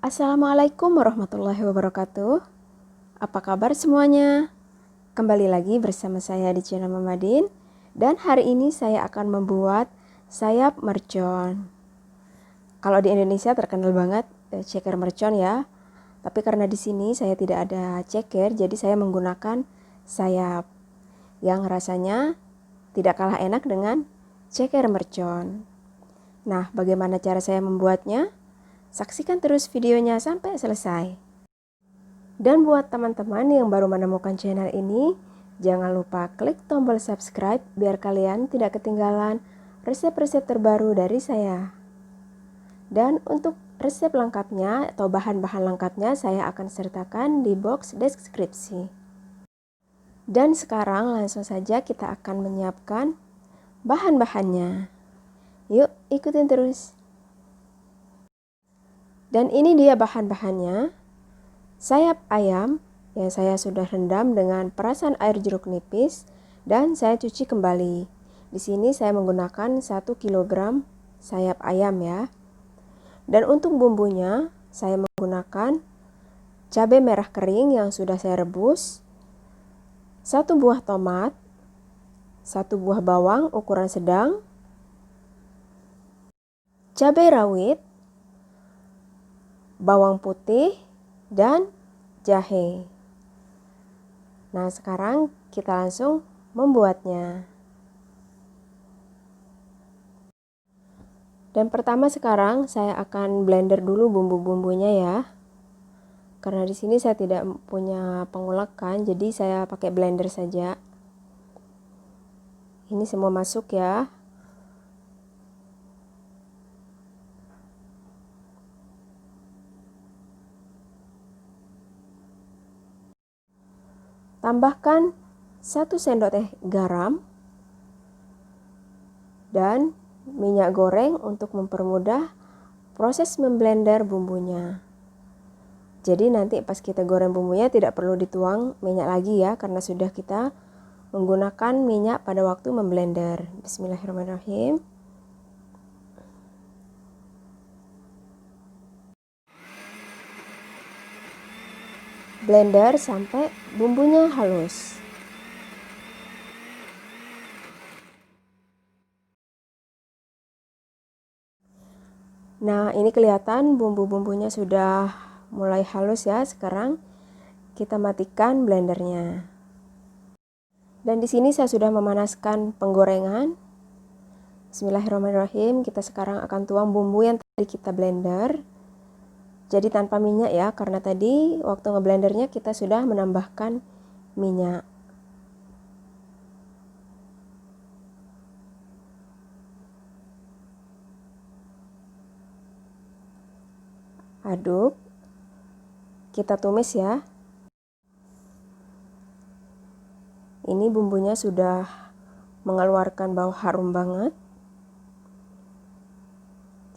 Assalamualaikum warahmatullahi wabarakatuh. Apa kabar semuanya? Kembali lagi bersama saya di channel Mamadin. Dan hari ini saya akan membuat sayap mercon. Kalau di Indonesia terkenal banget ceker mercon ya. Tapi karena di sini saya tidak ada ceker, jadi saya menggunakan sayap yang rasanya tidak kalah enak dengan ceker mercon. Nah, bagaimana cara saya membuatnya? Saksikan terus videonya sampai selesai. Dan buat teman-teman yang baru menemukan channel ini, jangan lupa klik tombol subscribe biar kalian tidak ketinggalan resep-resep terbaru dari saya. Dan untuk resep lengkapnya atau bahan-bahan lengkapnya saya akan sertakan di box deskripsi. Dan sekarang langsung saja kita akan menyiapkan bahan-bahannya. Yuk ikutin terus. Dan ini dia bahan-bahannya. Sayap ayam yang saya sudah rendam dengan perasan air jeruk nipis dan saya cuci kembali. Di sini saya menggunakan 1 kg sayap ayam ya. Dan untuk bumbunya saya menggunakan cabai merah kering yang sudah saya rebus, 1 buah tomat, 1 buah bawang ukuran sedang, cabai rawit, bawang putih, dan jahe. Nah, sekarang kita langsung membuatnya. Dan pertama sekarang saya akan blender dulu bumbu-bumbunya ya. Karena di sini saya tidak punya pengulakan, jadi saya pakai blender saja. Ini semua masuk ya. Tambahkan 1 sendok teh garam dan minyak goreng untuk mempermudah proses memblender bumbunya. Jadi nanti pas kita goreng bumbunya tidak perlu dituang minyak lagi ya, karena sudah kita menggunakan minyak pada waktu memblender. Bismillahirrahmanirrahim. Blender sampai bumbunya halus. Nah, ini kelihatan bumbu-bumbunya sudah mulai halus ya. Sekarang kita matikan blendernya. Dan di sini saya sudah memanaskan penggorengan. Bismillahirrahmanirrahim. Kita sekarang akan tuang bumbu yang tadi kita blender. Jadi tanpa minyak ya, karena tadi waktu ngeblendernya kita sudah menambahkan minyak. Aduk. Kita tumis ya. Ini bumbunya sudah mengeluarkan bau harum banget.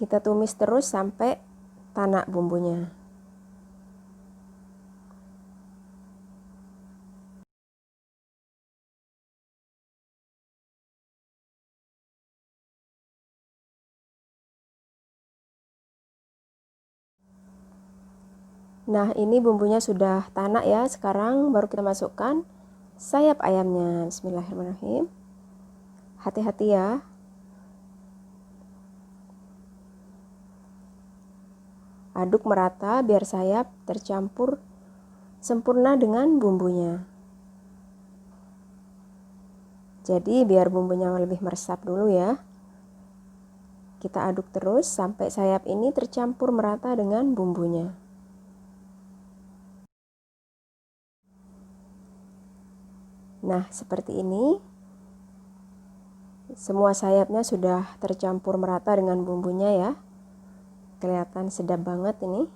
Kita tumis terus sampai tanak bumbunya. Nah, ini bumbunya sudah tanak ya. Sekarang baru kita masukkan sayap ayamnya. Bismillahirrahmanirrahim. Hati-hati ya. Aduk merata biar sayap tercampur sempurna dengan bumbunya. Jadi biar bumbunya lebih meresap dulu ya. Kita aduk terus sampai sayap ini tercampur merata dengan bumbunya. Nah, seperti ini. Semua sayapnya sudah tercampur merata dengan bumbunya ya. Kelihatan sedap banget ini.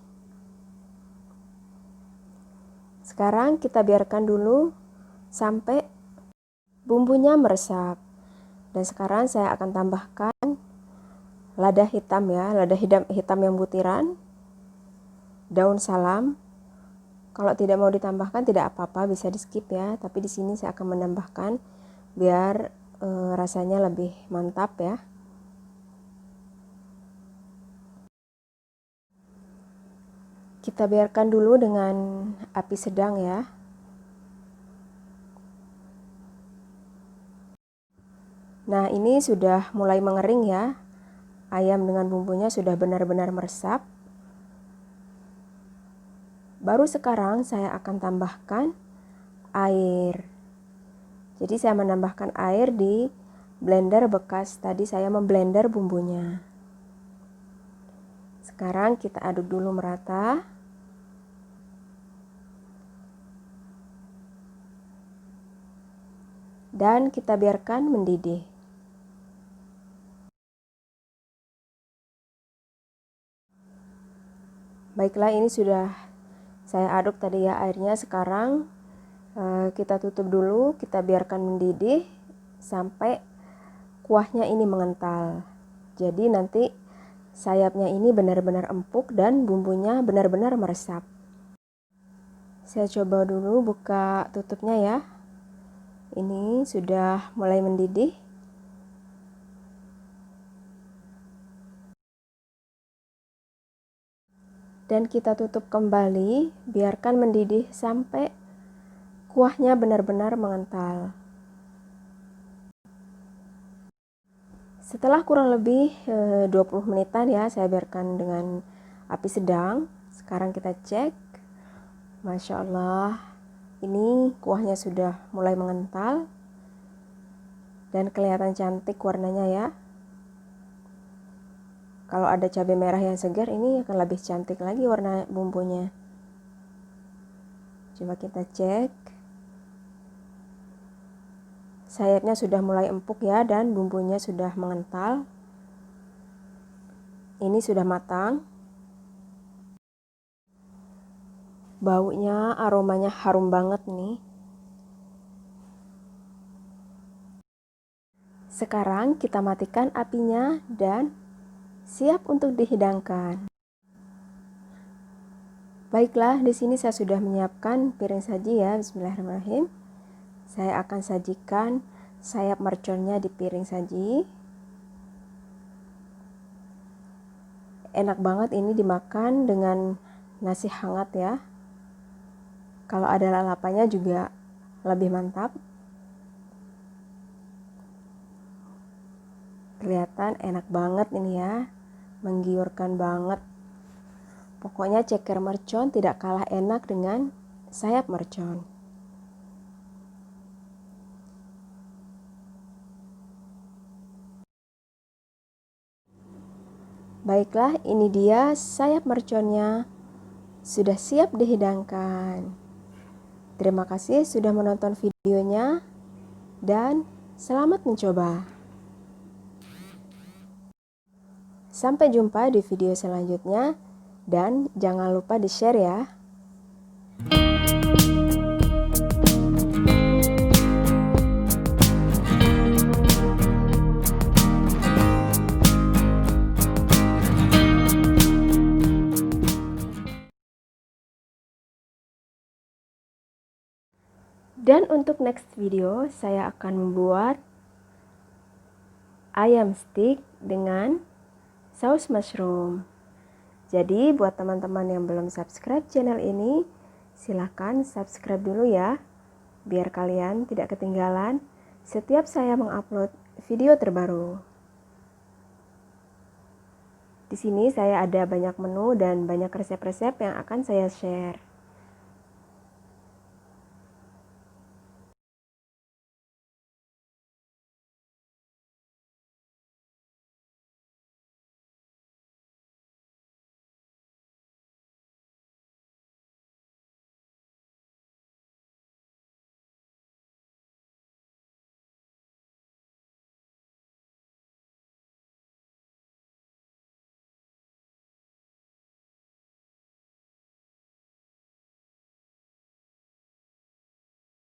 Sekarang kita biarkan dulu sampai bumbunya meresap. Dan sekarang saya akan tambahkan lada hitam ya, lada hitam yang butiran, daun salam. Kalau tidak mau ditambahkan tidak apa-apa, bisa di skip ya. Tapi di sini saya akan menambahkan biar rasanya lebih mantap ya. Kita biarkan dulu dengan api sedang ya. Nah, ini sudah mulai mengering ya. Ayam dengan bumbunya sudah benar-benar meresap. Baru sekarang saya akan tambahkan air. Jadi saya menambahkan air di blender bekas tadi saya memblender bumbunya. Sekarang kita aduk dulu merata. Dan kita biarkan mendidih. Baiklah, ini sudah saya aduk tadi ya airnya. Sekarang kita tutup dulu, kita biarkan mendidih sampai kuahnya ini mengental. Jadi nanti sayapnya ini benar-benar empuk dan bumbunya benar-benar meresap. Saya coba dulu buka tutupnya ya. Ini sudah mulai mendidih. Dan kita tutup kembali, biarkan mendidih sampai kuahnya benar-benar mengental. Setelah kurang lebih 20 menitan ya, saya biarkan dengan api sedang. Sekarang kita cek. Masya Allah, ini kuahnya sudah mulai mengental. Dan kelihatan cantik warnanya ya. Kalau ada cabai merah yang segar, ini akan lebih cantik lagi warna bumbunya. Coba kita cek. Sayapnya sudah mulai empuk ya, dan bumbunya sudah mengental. Ini sudah matang. Baunya, aromanya harum banget nih. Sekarang kita matikan apinya dan siap untuk dihidangkan. Baiklah, di sini saya sudah menyiapkan piring saji ya. Bismillahirrahmanirrahim. Saya akan sajikan sayap merconnya di piring saji. Enak banget ini dimakan dengan nasi hangat ya. Kalau ada lalapannya juga lebih mantap. Kelihatan enak banget ini ya, menggiurkan banget. Pokoknya ceker mercon tidak kalah enak dengan sayap mercon. Baiklah, ini dia sayap merconnya sudah siap dihidangkan. Terima kasih sudah menonton videonya dan selamat mencoba. Sampai jumpa di video selanjutnya dan jangan lupa di-share ya. Dan untuk next video saya akan membuat ayam stick dengan saus mushroom. Jadi buat teman-teman yang belum subscribe channel ini, silahkan subscribe dulu ya, biar kalian tidak ketinggalan setiap saya mengupload video terbaru. Di sini saya ada banyak menu dan banyak resep-resep yang akan saya share.